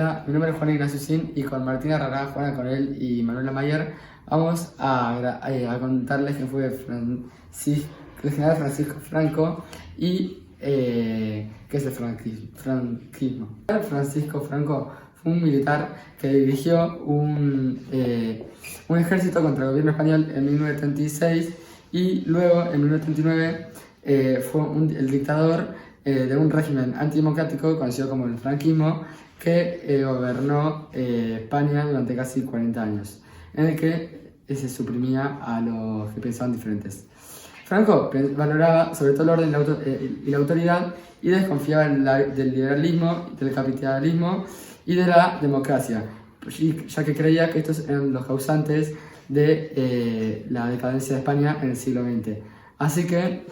Hola, mi nombre es Juan Ignacio Sin y con Martina Rara, Juana Corel y Manuela Mayer vamos a contarles quién fue el general Francisco Franco y qué es el franquismo. Francisco Franco fue un militar que dirigió un ejército contra el gobierno español en 1936 y luego en 1939 fue el dictador de un régimen antidemocrático conocido como el franquismo que gobernó España durante casi 40 años, en el que se suprimía a los que pensaban diferentes. Franco valoraba sobre todo el orden y la autoridad y desconfiaba del liberalismo, del capitalismo y de la democracia, ya que creía que estos eran los causantes de la decadencia de España en el siglo XX. Así que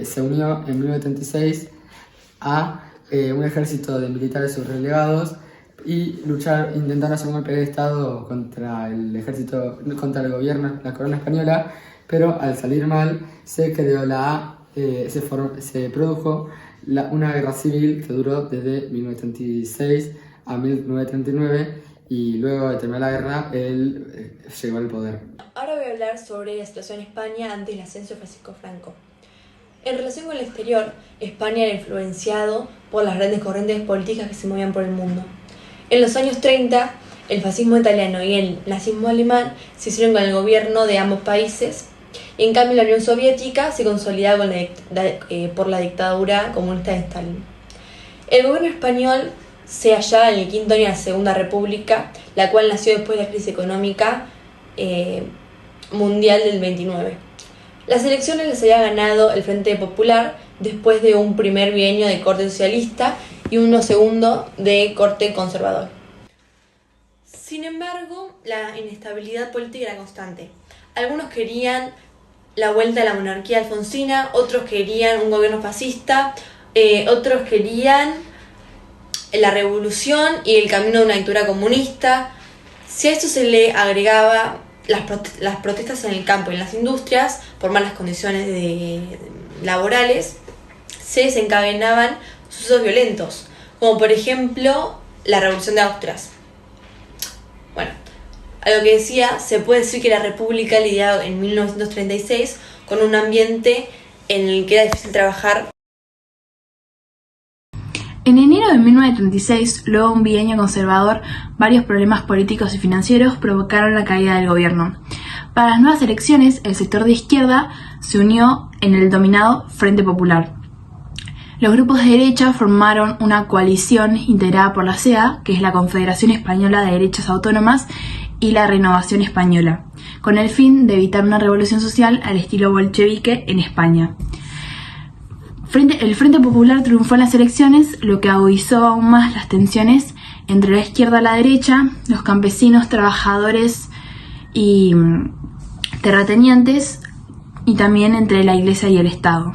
se unió en 1936 a un ejército de militares subrelegados y intentaron hacer un golpe de estado contra el gobierno, la corona española, pero al salir mal se produjo una guerra civil que duró desde 1936 a 1939 y luego de terminar la guerra él llegó al poder. Ahora voy a hablar sobre la situación en España antes del ascenso de Francisco Franco. En relación con el exterior, España era influenciado por las grandes corrientes políticas que se movían por el mundo. En los años 30, el fascismo italiano y el nazismo alemán se hicieron con el gobierno de ambos países, y en cambio la Unión Soviética se consolidaba por la dictadura comunista de Stalin. El gobierno español se hallaba en el quinto año de la Segunda República, la cual nació después de la crisis económica mundial del 29. Las elecciones las había ganado el Frente Popular después de un primer bienio de corte socialista y uno segundo de corte conservador. Sin embargo, la inestabilidad política era constante. Algunos querían la vuelta a la monarquía alfonsina, otros querían un gobierno fascista, otros querían la revolución y el camino de una dictadura comunista. Si a esto se le agregaba las protestas en el campo y en las industrias por malas condiciones laborales, se desencadenaban sucesos violentos, como por ejemplo la Revolución de Asturias. Bueno, a lo que decía, se puede decir que la República lidiaba en 1936 con un ambiente en el que era difícil trabajar. En enero de 1936, luego de un bienio conservador, varios problemas políticos y financieros provocaron la caída del gobierno. Para las nuevas elecciones, el sector de izquierda se unió en el denominado Frente Popular. Los grupos de derecha formaron una coalición integrada por la CEA, que es la Confederación Española de Derechas Autónomas, y la Renovación Española, con el fin de evitar una revolución social al estilo bolchevique en España. El Frente Popular triunfó en las elecciones, lo que agudizó aún más las tensiones entre la izquierda y la derecha, los campesinos, trabajadores y terratenientes, y también entre la Iglesia y el Estado.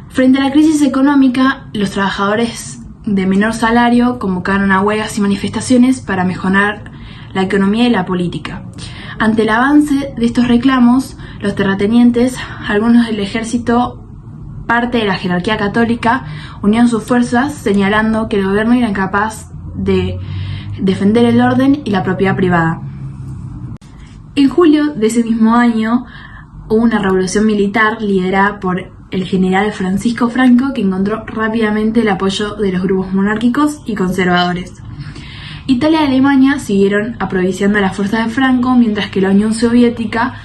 Frente a la crisis económica, los trabajadores de menor salario convocaron a huelgas y manifestaciones para mejorar la economía y la política. Ante el avance de estos reclamos, los terratenientes, algunos del ejército, parte de la jerarquía católica, unieron sus fuerzas señalando que el gobierno era incapaz de defender el orden y la propiedad privada. En julio de ese mismo año hubo una revolución militar liderada por el general Francisco Franco, que encontró rápidamente el apoyo de los grupos monárquicos y conservadores. Italia y Alemania siguieron aprovisionando a las fuerzas de Franco, mientras que la Unión Soviética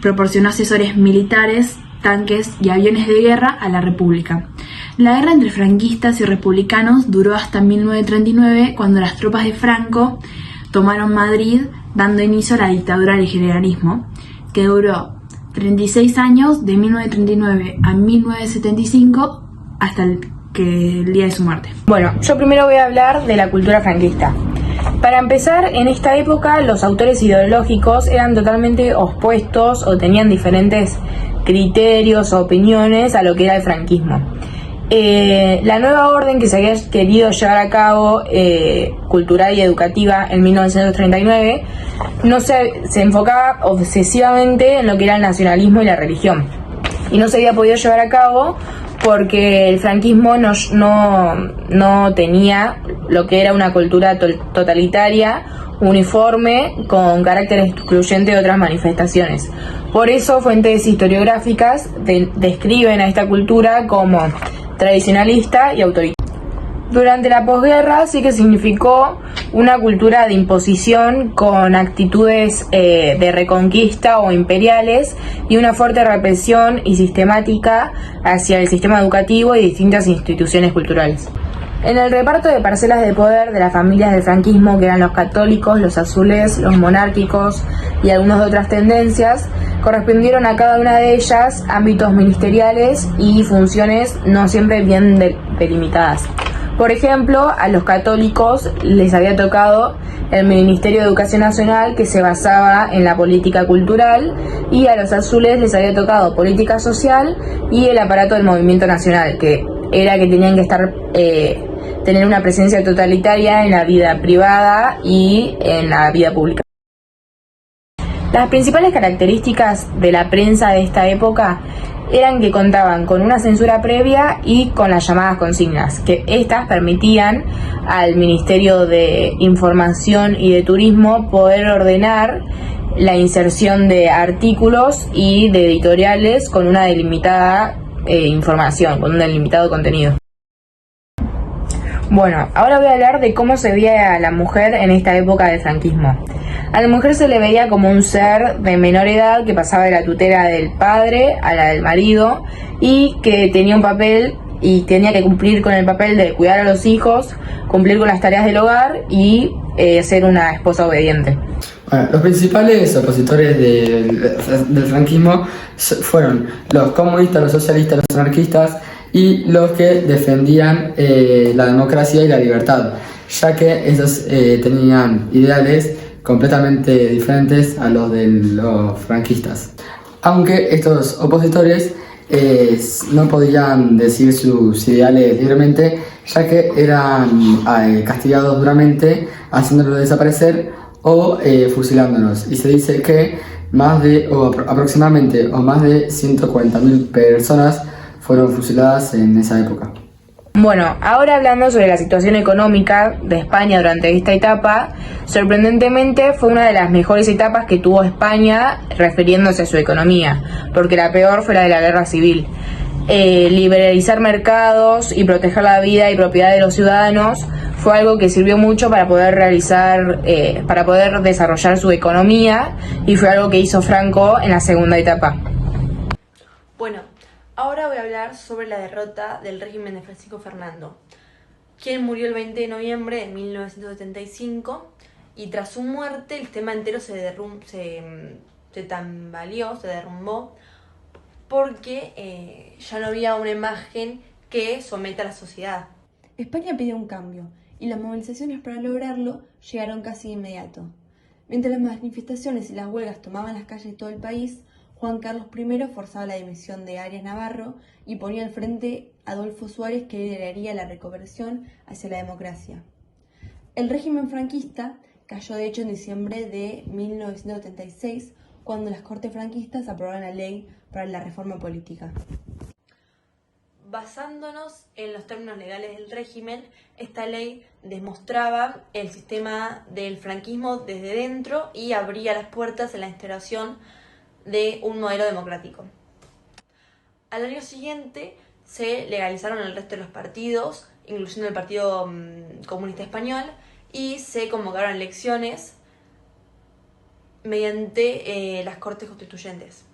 proporcionó asesores militares, tanques y aviones de guerra a la República. La guerra entre franquistas y republicanos duró hasta 1939, cuando las tropas de Franco tomaron Madrid, dando inicio a la dictadura del generalismo, que duró 36 años, de 1939 a 1975, hasta el día de su muerte. Bueno, yo primero voy a hablar de la cultura franquista. Para empezar, en esta época los autores ideológicos eran totalmente opuestos o tenían diferentes criterios o opiniones a lo que era el franquismo. La nueva orden que se había querido llevar a cabo, cultural y educativa, en 1939, no se enfocaba obsesivamente en lo que era el nacionalismo y la religión, y no se había podido llevar a cabo porque el franquismo no tenía lo que era una cultura totalitaria, uniforme, con carácter excluyente de otras manifestaciones. Por eso, fuentes historiográficas describen a esta cultura como tradicionalista y autoritaria. Durante la posguerra sí que significó una cultura de imposición con actitudes de reconquista o imperiales y una fuerte represión y sistemática hacia el sistema educativo y distintas instituciones culturales. En el reparto de parcelas de poder de las familias del franquismo, que eran los católicos, los azules, los monárquicos y algunas de otras tendencias, correspondieron a cada una de ellas ámbitos ministeriales y funciones no siempre bien delimitadas. Por ejemplo, a los católicos les había tocado el Ministerio de Educación Nacional, que se basaba en la política cultural, y a los azules les había tocado política social y el aparato del movimiento nacional, que era que tenían que tener una presencia totalitaria en la vida privada y en la vida pública. Las principales características de la prensa de esta época eran que contaban con una censura previa y con las llamadas consignas, que estas permitían al Ministerio de Información y de Turismo poder ordenar la inserción de artículos y de editoriales con una delimitada información, con un delimitado contenido. Bueno, ahora voy a hablar de cómo se veía a la mujer en esta época del franquismo. A la mujer se le veía como un ser de menor edad que pasaba de la tutela del padre a la del marido y que tenía un papel y tenía que cumplir con el papel de cuidar a los hijos, cumplir con las tareas del hogar y ser una esposa obediente. Bueno, los principales opositores del franquismo fueron los comunistas, los socialistas, los anarquistas y los que defendían la democracia y la libertad, ya que esos tenían ideales completamente diferentes a los de los franquistas. Aunque estos opositores no podían decir sus ideales libremente, ya que eran castigados duramente, haciéndolos desaparecer o fusilándolos. Y se dice que aproximadamente más de 140.000 personas fueron fusiladas en esa época. Bueno, ahora hablando sobre la situación económica de España durante esta etapa, sorprendentemente fue una de las mejores etapas que tuvo España refiriéndose a su economía, porque la peor fue la de la guerra civil. Liberalizar mercados y proteger la vida y propiedad de los ciudadanos fue algo que sirvió mucho para poder desarrollar su economía, y fue algo que hizo Franco en la segunda etapa. Bueno, ahora voy a hablar sobre la derrota del régimen de Francisco Fernando, quien murió el 20 de noviembre de 1975, y tras su muerte el sistema entero se tambaleó, se derrumbó, porque ya no había una imagen que someta a la sociedad. España pidió un cambio, y las movilizaciones para lograrlo llegaron casi de inmediato. Mientras las manifestaciones y las huelgas tomaban las calles de todo el país, Juan Carlos I forzaba la dimisión de Arias Navarro y ponía al frente a Adolfo Suárez, que lideraría la reconversión hacia la democracia. El régimen franquista cayó de hecho en diciembre de 1976, cuando las Cortes franquistas aprobaron la ley para la reforma política. Basándonos en los términos legales del régimen, esta ley demostraba el sistema del franquismo desde dentro y abría las puertas a la instauración de un modelo democrático. Al año siguiente se legalizaron el resto de los partidos, incluyendo el Partido Comunista Español, y se convocaron elecciones mediante las Cortes Constituyentes.